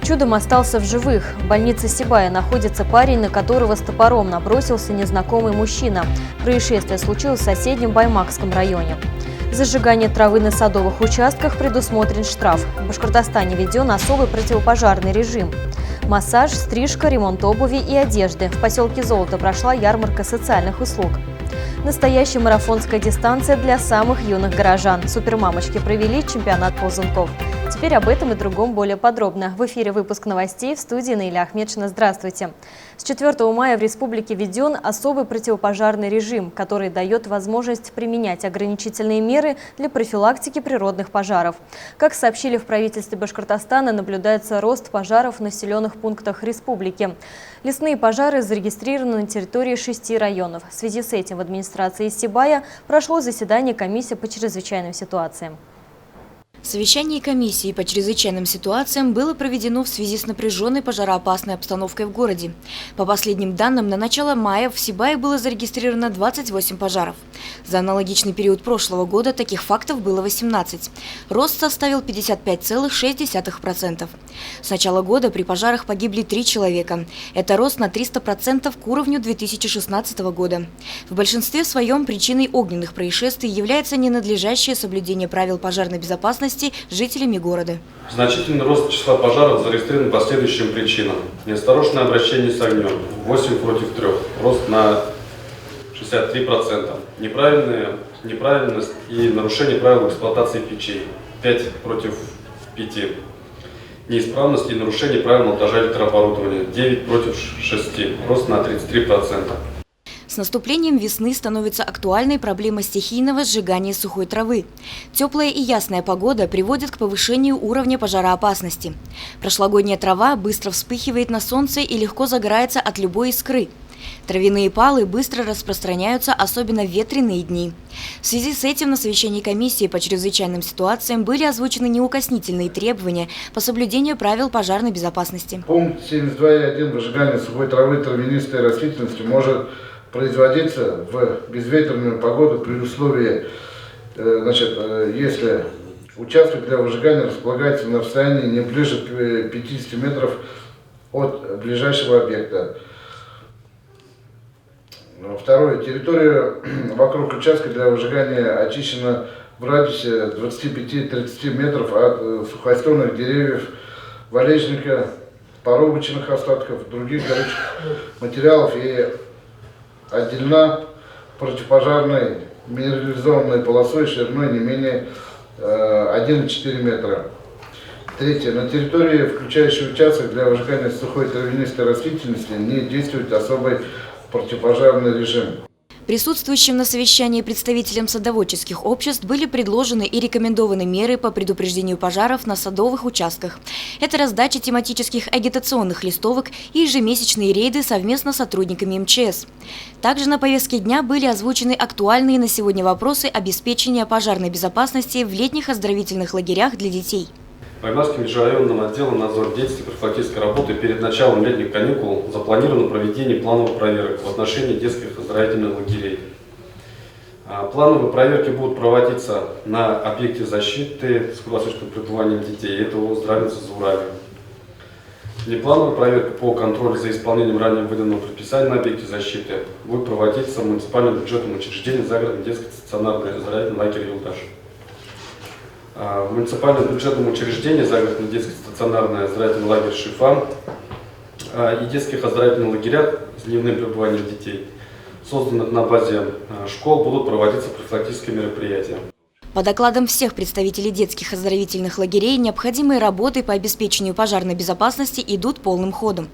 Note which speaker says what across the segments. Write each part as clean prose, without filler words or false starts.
Speaker 1: Чудом остался в живых. В больнице Сибая находится парень, на которого с топором набросился незнакомый мужчина. Происшествие случилось в соседнем Баймакском районе. За сжигание травы на садовых участках предусмотрен штраф. В Башкортостане введен особый противопожарный режим. Массаж, стрижка, ремонт обуви и одежды. В поселке Золото прошла ярмарка социальных услуг. Настоящая марафонская дистанция для самых юных горожан. Супермамочки провели чемпионат ползунков. Теперь об этом и другом более подробно. В эфире выпуск новостей, в студии Наиля Ахмедшина. Здравствуйте. С 4 мая в республике введен особый противопожарный режим, который дает возможность применять ограничительные меры для профилактики природных пожаров. Как сообщили в правительстве Башкортостана, наблюдается рост пожаров в населенных пунктах республики. Лесные пожары зарегистрированы на территории 6 районов. В связи с этим в администрации Сибая прошло заседание комиссии по чрезвычайным ситуациям.
Speaker 2: Совещание комиссии по чрезвычайным ситуациям было проведено в связи с напряженной пожароопасной обстановкой в городе. По последним данным, на начало мая в Сибае было зарегистрировано 28 пожаров. За аналогичный период прошлого года таких фактов было 18. Рост составил 55,6%. С начала года при пожарах погибли 3 человека. Это рост на 300% к уровню 2016 года. В большинстве своем причиной огненных происшествий является ненадлежащее соблюдение правил пожарной безопасности жителями города.
Speaker 3: Значительный рост числа пожаров зарегистрирован по следующим причинам. Неосторожное обращение с огнем – 8 против 3, рост на 63%. Неправильность и нарушение правил эксплуатации печей – 5 против 5. Неисправность и нарушение правил монтажа электрооборудования – 9 против 6, рост на 33%.
Speaker 2: С наступлением весны становится актуальной проблема стихийного сжигания сухой травы. Теплая и ясная погода приводит к повышению уровня пожароопасности. Прошлогодняя трава быстро вспыхивает на солнце и легко загорается от любой искры. Травяные палы быстро распространяются, особенно в ветреные дни. В связи с этим на совещании комиссии по чрезвычайным ситуациям были озвучены неукоснительные требования по соблюдению правил пожарной безопасности.
Speaker 4: Пункт 72.1 выжигание сухой травы травянистой растительности может производиться в безветренную погоду при условии, если участок для выжигания располагается на расстоянии не ближе к 50 метров от ближайшего объекта. Второе. Территория вокруг участка для выжигания очищена в радиусе 25-30 метров от сухостойных деревьев, валежника, порубочных остатков, других горючих материалов и отделена противопожарной минерализованной полосой шириной не менее 1,4 метра. Третье. На территории, включающей участок для выжигания сухой травянистой растительности, не действует особый противопожарный режим.
Speaker 2: Присутствующим на совещании представителям садоводческих обществ были предложены и рекомендованы меры по предупреждению пожаров на садовых участках. Это раздача тематических агитационных листовок и ежемесячные рейды совместно с сотрудниками МЧС. Также на повестке дня были озвучены актуальные на сегодня вопросы обеспечения пожарной безопасности в летних оздоровительных лагерях для детей.
Speaker 3: Баймакским межрайонным отделом надзора деятельности профилактической работы перед началом летних каникул запланировано проведение плановых проверок в отношении детских оздоровительных лагерей. Плановые проверки будут проводиться на объекте защиты с круглосуточным пребыванием детей. Это здравница Заурали. Внеплановая проверка по контролю за исполнением ранее выданного предписания на объекте защиты будет проводиться в муниципальном бюджетном учреждении загородный детский стационарный оздоровительный лагерь «Юлдаш». В муниципальном бюджетном учреждении загородный детский стационарный оздоровительный лагерь «Шифа» и детских оздоровительных лагерях с дневным пребыванием детей, созданных на базе школ, будут проводиться профилактические мероприятия.
Speaker 2: По докладам всех представителей детских оздоровительных лагерей, необходимые работы по обеспечению пожарной безопасности идут полным ходом.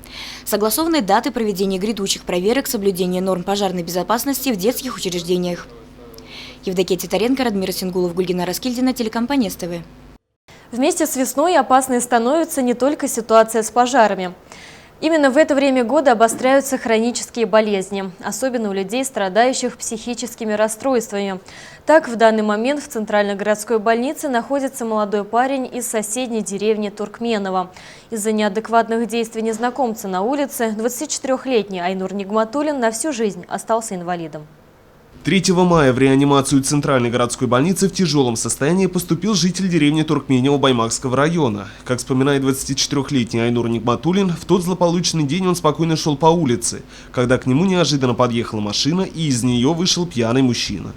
Speaker 2: Согласованы даты проведения грядущих проверок соблюдения норм пожарной безопасности в детских учреждениях. Евдокия Титаренко, Радмира Сингулов, Гульгина Раскильдина, телекомпания СТВ.
Speaker 1: Вместе с весной опасной становится не только ситуация с пожарами. Именно в это время года обостряются хронические болезни, особенно у людей, страдающих психическими расстройствами. Так, в данный момент в Центральной городской больнице находится молодой парень из соседней деревни Туркменово. Из-за неадекватных действий незнакомца на улице 24-летний Айнур Нигматуллин на всю жизнь остался инвалидом.
Speaker 5: 3 мая в реанимацию Центральной городской больницы в тяжелом состоянии поступил житель деревни Туркменево Баймакского района. Как вспоминает 24-летний Айнур Нигматуллин, в тот злополучный день он спокойно шел по улице, когда к нему неожиданно подъехала машина и из нее вышел пьяный мужчина.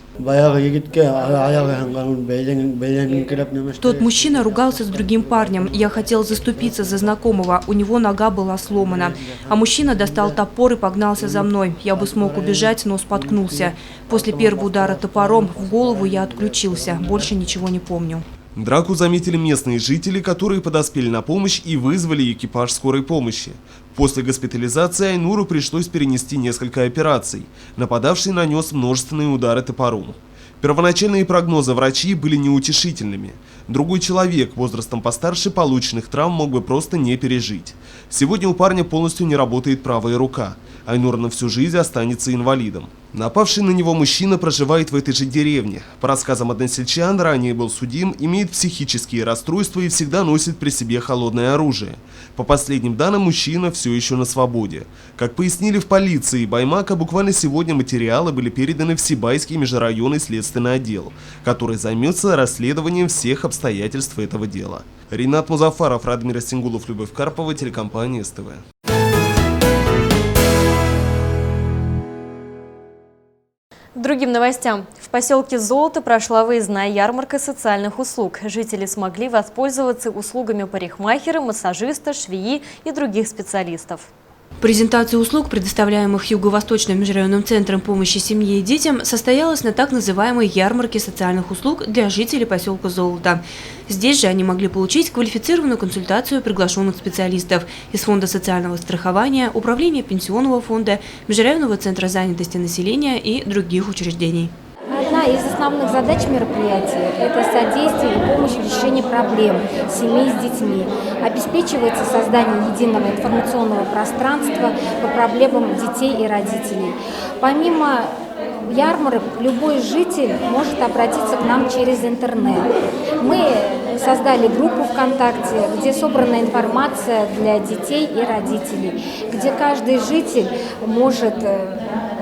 Speaker 6: Тот мужчина ругался с другим парнем. Я хотел заступиться за знакомого, у него нога была сломана. А мужчина достал топор и погнался за мной. Я бы смог убежать, но споткнулся. После первого удара топором в голову я отключился. Больше ничего не помню.
Speaker 5: Драку заметили местные жители, которые подоспели на помощь и вызвали экипаж скорой помощи. После госпитализации Айнуру пришлось перенести несколько операций. Нападавший нанес множественные удары топором. Первоначальные прогнозы врачей были неутешительными. Другой человек, возрастом постарше, полученных травм мог бы просто не пережить. Сегодня у парня полностью не работает правая рука. Айнур на всю жизнь останется инвалидом. Напавший на него мужчина проживает в этой же деревне. По рассказам односельчан, ранее был судим, имеет психические расстройства и всегда носит при себе холодное оружие. По последним данным, мужчина все еще на свободе. Как пояснили в полиции Баймака, буквально сегодня материалы были переданы в Сибайский межрайонный следственный отдел, который займется расследованием всех обстоятельств этого дела. Ринат Музафаров, Радмир Сингулов, Любовь Карпова, телекомпания СТВ.
Speaker 1: К другим новостям. В поселке Золото прошла выездная ярмарка социальных услуг. Жители смогли воспользоваться услугами парикмахера, массажиста, швеи и других специалистов.
Speaker 6: Презентация услуг, предоставляемых Юго-Восточным межрайонным центром помощи семье и детям, состоялась на так называемой ярмарке социальных услуг для жителей поселка Золото. Здесь же они могли получить квалифицированную консультацию приглашенных специалистов из Фонда социального страхования, Управления пенсионного фонда, Межрайонного центра занятости населения и других учреждений.
Speaker 7: Одна из основных задач мероприятия – это содействие и помощь в решении проблем семей с детьми. Обеспечивается создание единого информационного пространства по проблемам детей и родителей. Помимо ярмарок, любой житель может обратиться к нам через интернет. Мы создали группу ВКонтакте, где собрана информация для детей и родителей, где каждый житель может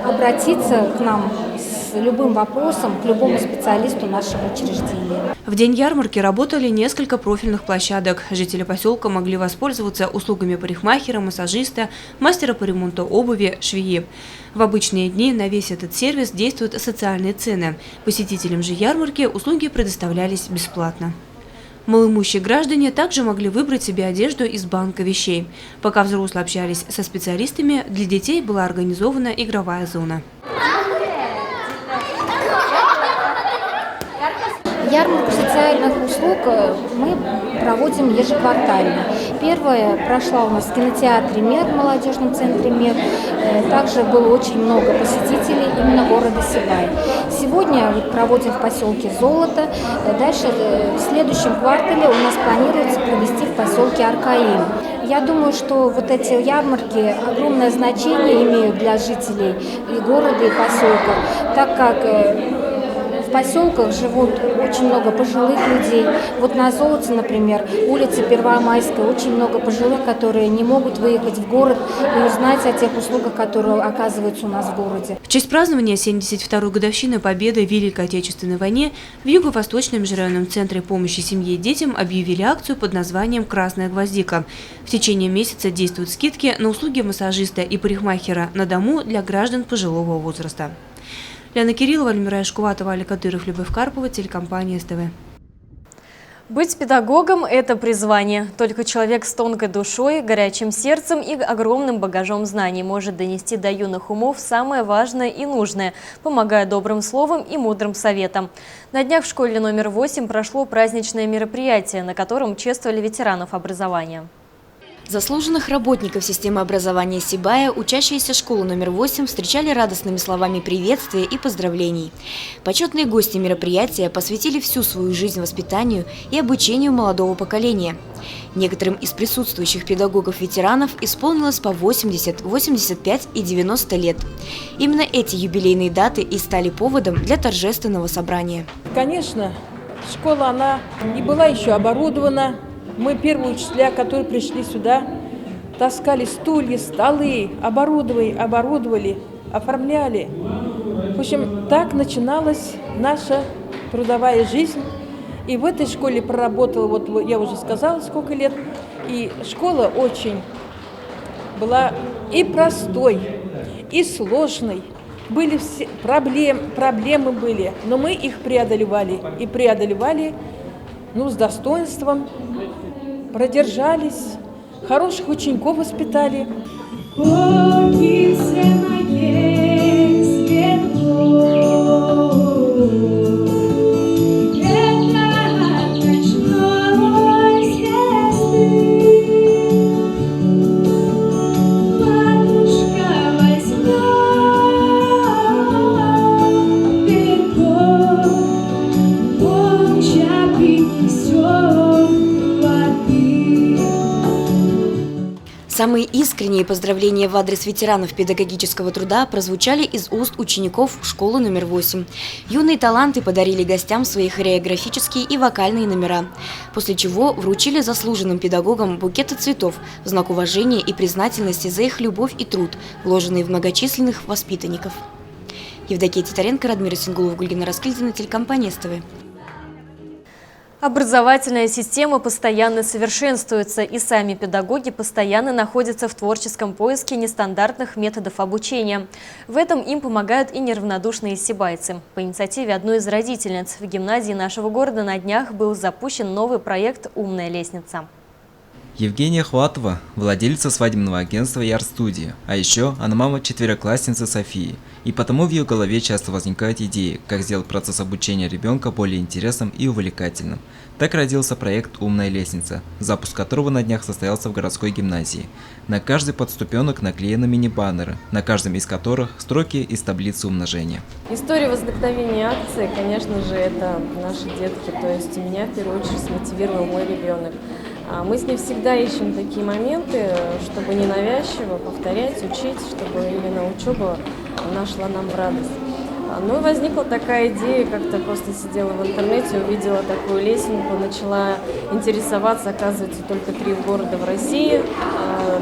Speaker 7: обратиться к нам с любым вопросом, к любому специалисту нашего учреждения.
Speaker 6: В день ярмарки работали несколько профильных площадок. Жители поселка могли воспользоваться услугами парикмахера, массажиста, мастера по ремонту обуви, швеи. В обычные дни на весь этот сервис действуют социальные цены. Посетителям же ярмарки услуги предоставлялись бесплатно. Малоимущие граждане также могли выбрать себе одежду из банка вещей. Пока взрослые общались со специалистами, для детей была организована игровая зона.
Speaker 7: Ярмарку социальных услуг мы проводим ежеквартально. Первая прошла у нас в кинотеатре «Мир», в молодежном центре «Мир». Также было очень много посетителей именно города Сибай. Сегодня проводим в поселке Золото. Дальше в следующем квартале у нас планируется провести в поселке Аркаим. Я думаю, что вот эти ярмарки огромное значение имеют для жителей и города, и поселка, так как в поселках живут очень много пожилых людей. Вот на Золоте, например, улица Первомайская, очень много пожилых, которые не могут выехать в город и узнать о тех услугах, которые оказываются у нас в городе.
Speaker 6: В честь празднования 72-й годовщины Победы в Великой Отечественной войне в Юго-Восточном межрайонном центре помощи семье и детям объявили акцию под названием «Красная гвоздика». В течение месяца действуют скидки на услуги массажиста и парикмахера на дому для граждан пожилого возраста. Лена Кириллова, Альмира Шкуватова, Али Кадыров, Любовь Карпова, телекомпания СТВ.
Speaker 1: Быть педагогом – это призвание. Только человек с тонкой душой, горячим сердцем и огромным багажом знаний может донести до юных умов самое важное и нужное, помогая добрым словом и мудрым советом. На днях в школе номер 8 прошло праздничное мероприятие, на котором чествовали ветеранов образования.
Speaker 2: Заслуженных работников системы образования Сибая учащиеся школы номер 8 встречали радостными словами приветствия и поздравлений. Почетные гости мероприятия посвятили всю свою жизнь воспитанию и обучению молодого поколения. Некоторым из присутствующих педагогов-ветеранов исполнилось по 80, 85 и 90 лет. Именно эти юбилейные даты и стали поводом для торжественного собрания.
Speaker 8: Конечно, школа она не была еще оборудована. Мы первые учителя, которые пришли сюда, таскали стулья, столы, оборудовали, оформляли. В общем, так начиналась наша трудовая жизнь. И в этой школе проработала, вот я уже сказала, сколько лет. И школа очень была и простой, и сложной. Были все проблемы были, но мы их преодолевали. И преодолевали, с достоинством, продержались, хороших учеников воспитали.
Speaker 2: Самые искренние поздравления в адрес ветеранов педагогического труда прозвучали из уст учеников школы номер 8. Юные таланты подарили гостям свои хореографические и вокальные номера, после чего вручили заслуженным педагогам букеты цветов в знак уважения и признательности за их любовь и труд, вложенные в многочисленных воспитанников. Евдокия Титаренко, Радмир Сингулов, Гульгина Раскильдина, телекомпания СТВ.
Speaker 1: Образовательная система постоянно совершенствуется, и сами педагоги постоянно находятся в творческом поиске нестандартных методов обучения. В этом им помогают и неравнодушные сибайцы. По инициативе одной из родительниц в гимназии нашего города на днях был запущен новый проект «Умная лестница».
Speaker 9: Евгения Хватова – владельца свадебного агентства «Яр-студия», а еще она мама четвероклассницы Софии. И потому в ее голове часто возникают идеи, как сделать процесс обучения ребенка более интересным и увлекательным. Так родился проект «Умная лестница», запуск которого на днях состоялся в городской гимназии. На каждый подступенок наклеены мини-баннеры, на каждом из которых строки из таблицы умножения.
Speaker 10: История возникновения акции, конечно же, это наши детки, то есть меня в первую очередь смотивировал мой ребенок. Мы с ней всегда ищем такие моменты, чтобы ненавязчиво повторять, учить, чтобы именно учеба нашла нам в радость. Ну и возникла такая идея, как-то просто сидела в интернете, увидела такую лесенку, начала интересоваться, оказывается, только 3 города в России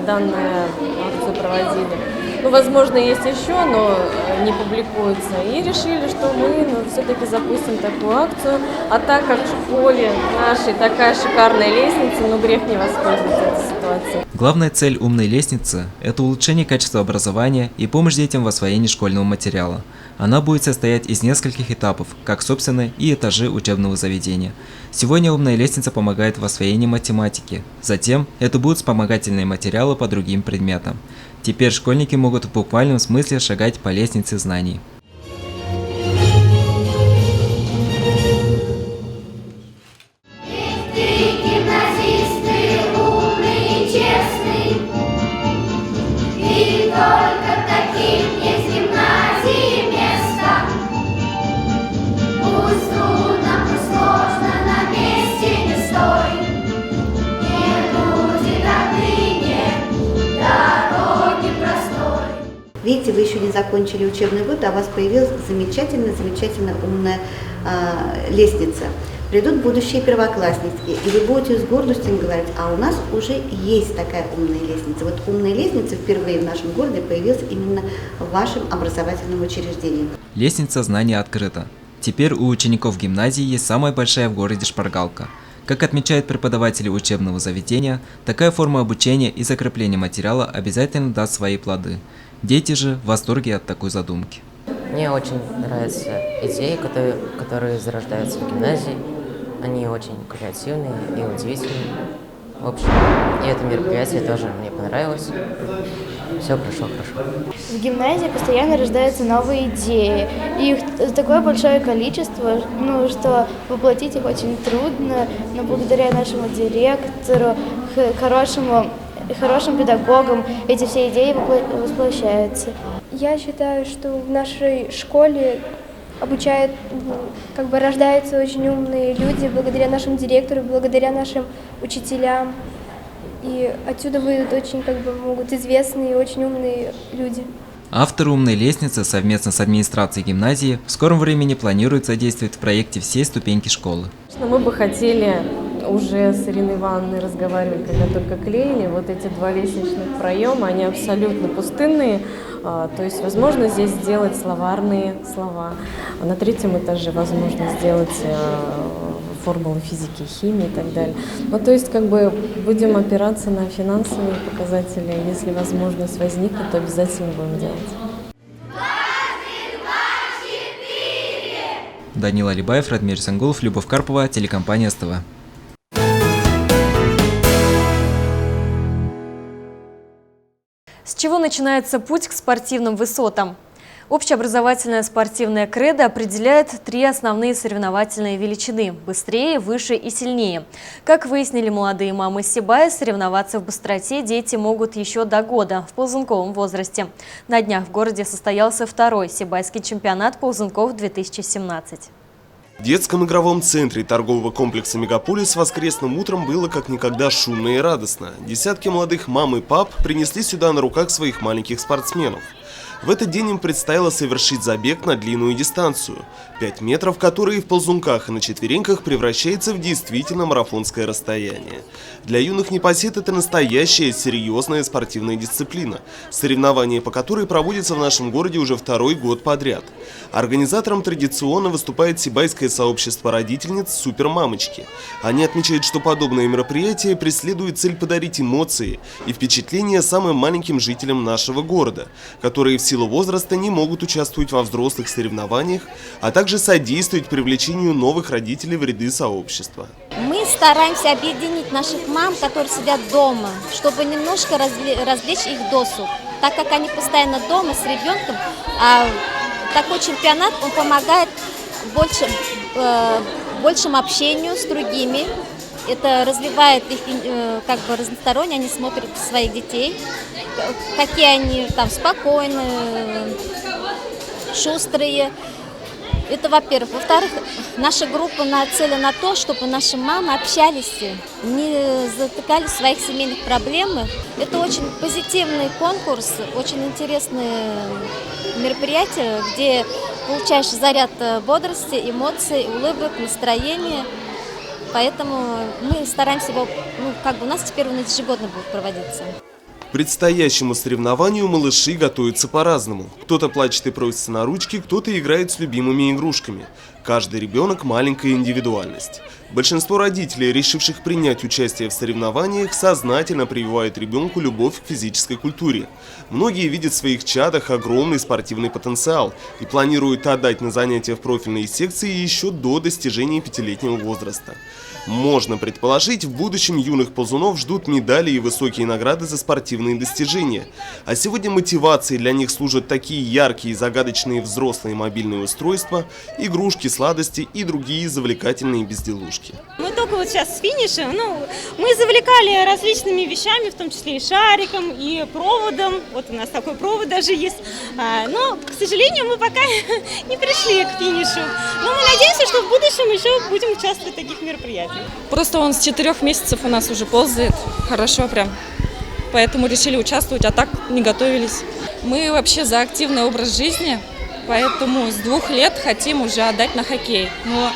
Speaker 10: данную акцию проводили. Возможно, есть еще, но не публикуется. И решили, что мы все-таки запустим такую акцию. А так как в школе нашей такая шикарная лестница, грех не воспользоваться этой ситуацией.
Speaker 9: Главная цель «Умной лестницы» – это улучшение качества образования и помощь детям в освоении школьного материала. Она будет состоять из нескольких этапов, как собственные и этажи учебного заведения. Сегодня «Умная лестница» помогает в освоении математики. Затем это будут вспомогательные материалы по другим предметам. Теперь школьники могут в буквальном смысле шагать по лестнице знаний.
Speaker 11: Видите, вы еще не закончили учебный год, а у вас появилась замечательная умная лестница. Придут будущие первоклассники, и вы будете с гордостью говорить, а у нас уже есть такая умная лестница. Вот умная лестница впервые в нашем городе появилась именно в вашем образовательном учреждении.
Speaker 9: Лестница знаний открыта. Теперь у учеников гимназии есть самая большая в городе шпаргалка. Как отмечают преподаватели учебного заведения, такая форма обучения и закрепления материала обязательно даст свои плоды. Дети же в восторге от такой задумки.
Speaker 12: Мне очень нравятся идеи, которые зарождаются в гимназии. Они очень креативные и удивительные. В общем, и это мероприятие тоже мне понравилось. Все прошло хорошо.
Speaker 13: В гимназии постоянно рождаются новые идеи. Их такое большое количество, что воплотить их очень трудно. Но благодаря нашему директору, хорошим педагогам эти все идеи воплощаются.
Speaker 14: Я считаю, что в нашей школе рождаются очень умные люди благодаря нашему директору, благодаря нашим учителям. И отсюда выйдут очень могут известные и очень умные люди.
Speaker 9: Авторы «Умной лестницы» совместно с администрацией гимназии в скором времени планируют задействовать в проекте все ступеньки школы.
Speaker 10: Мы бы хотели уже с Ириной Ивановной разговаривали, когда только клеили, вот эти 2 лестничных проема, они абсолютно пустынные, то есть возможно здесь сделать словарные слова. А на 3-м этаже возможно сделать формулы физики, химии и так далее. Ну, то есть, как бы, будем опираться на финансовые показатели. Если возможность возникнет, то обязательно будем делать.
Speaker 9: Данил Алибаев, Радмир Сангулов, Любовь Карпова, телекомпания СТВ.
Speaker 1: С чего начинается путь к спортивным высотам? Общеобразовательная спортивная кредо определяет 3 основные соревновательные величины – быстрее, выше и сильнее. Как выяснили молодые мамы Сибая, соревноваться в быстроте дети могут еще до года, в ползунковом возрасте. На днях в городе состоялся 2-й Сибайский чемпионат ползунков-2017.
Speaker 5: В детском игровом центре торгового комплекса «Мегаполис» воскресным утром было как никогда шумно и радостно. Десятки молодых мам и пап принесли сюда на руках своих маленьких спортсменов. В этот день им предстояло совершить забег на длинную дистанцию – 5 метров, которые в ползунках и на четвереньках превращается в действительно марафонское расстояние. Для юных непосед это настоящая серьезная спортивная дисциплина, соревнования по которой проводятся в нашем городе уже 2-й год подряд. Организатором традиционно выступает сибайское сообщество родительниц «Супермамочки». Они отмечают, что подобное мероприятие преследует цель подарить эмоции и впечатления самым маленьким жителям нашего города, которые в силу возраста не могут участвовать во взрослых соревнованиях, а также содействовать привлечению новых родителей в ряды сообщества.
Speaker 15: Мы стараемся объединить наших мам, которые сидят дома, чтобы немножко развлечь их досуг, так как они постоянно дома с ребенком. А такой чемпионат, он помогает большему общению с другими. Это развивает их как бы разносторонне, они смотрят своих детей, какие они там спокойные, шустрые. Это во-первых. Во-вторых, наша группа нацелена на то, чтобы наши мамы общались, не затыкали в своих семейных проблемах. Это очень позитивный конкурс, очень интересное мероприятие, где получаешь заряд бодрости, эмоций, улыбок, настроения. Поэтому мы стараемся его, у нас теперь он ежегодно будет проводиться.
Speaker 5: К предстоящему соревнованию малыши готовятся по-разному. Кто-то плачет и просится на ручки, кто-то играет с любимыми игрушками. Каждый ребенок – маленькая индивидуальность. Большинство родителей, решивших принять участие в соревнованиях, сознательно прививают ребенку любовь к физической культуре. Многие видят в своих чадах огромный спортивный потенциал и планируют отдать на занятия в профильные секции еще до достижения 5-летнего возраста. Можно предположить, в будущем юных ползунов ждут медали и высокие награды за спортивные достижения. А сегодня мотивацией для них служат такие яркие и загадочные взрослые мобильные устройства, игрушки, сладости и другие завлекательные безделушки.
Speaker 16: Мы только вот сейчас с финиша, мы завлекали различными вещами, в том числе и шариком, и проводом. Вот у нас такой провод даже есть. Но, к сожалению, мы пока не пришли к финишу. Но мы надеемся, что в будущем еще будем участвовать в таких мероприятиях.
Speaker 17: Просто он с 4 месяцев у нас уже ползает. Хорошо прям. Поэтому решили участвовать, а так не готовились. Мы вообще за активный образ жизни, поэтому с 2 лет хотим уже отдать на хоккей. Но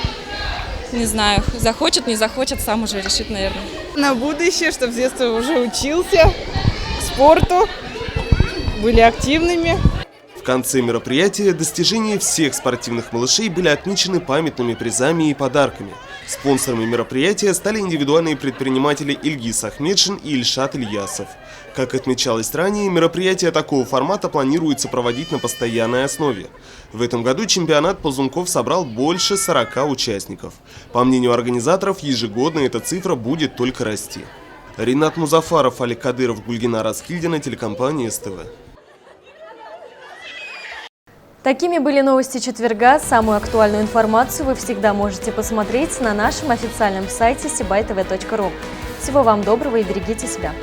Speaker 17: не знаю, захочет, не захочет, сам уже решит, наверное.
Speaker 18: На будущее, чтобы с детства уже учился спорту, были активными.
Speaker 5: В конце мероприятия достижения всех спортивных малышей были отмечены памятными призами и подарками. Спонсорами мероприятия стали индивидуальные предприниматели Ильгиз Ахмедшин и Ильшат Ильясов. Как отмечалось ранее, мероприятия такого формата планируется проводить на постоянной основе. В этом году чемпионат ползунков собрал больше 40 участников. По мнению организаторов, ежегодно эта цифра будет только расти. Ринат Музафаров, Алик Кадыров, Гульгина Раскильдина, телекомпания СТВ.
Speaker 1: Такими были новости четверга. Самую актуальную информацию вы всегда можете посмотреть на нашем официальном сайте sibaytv.ru. Всего вам доброго и берегите себя.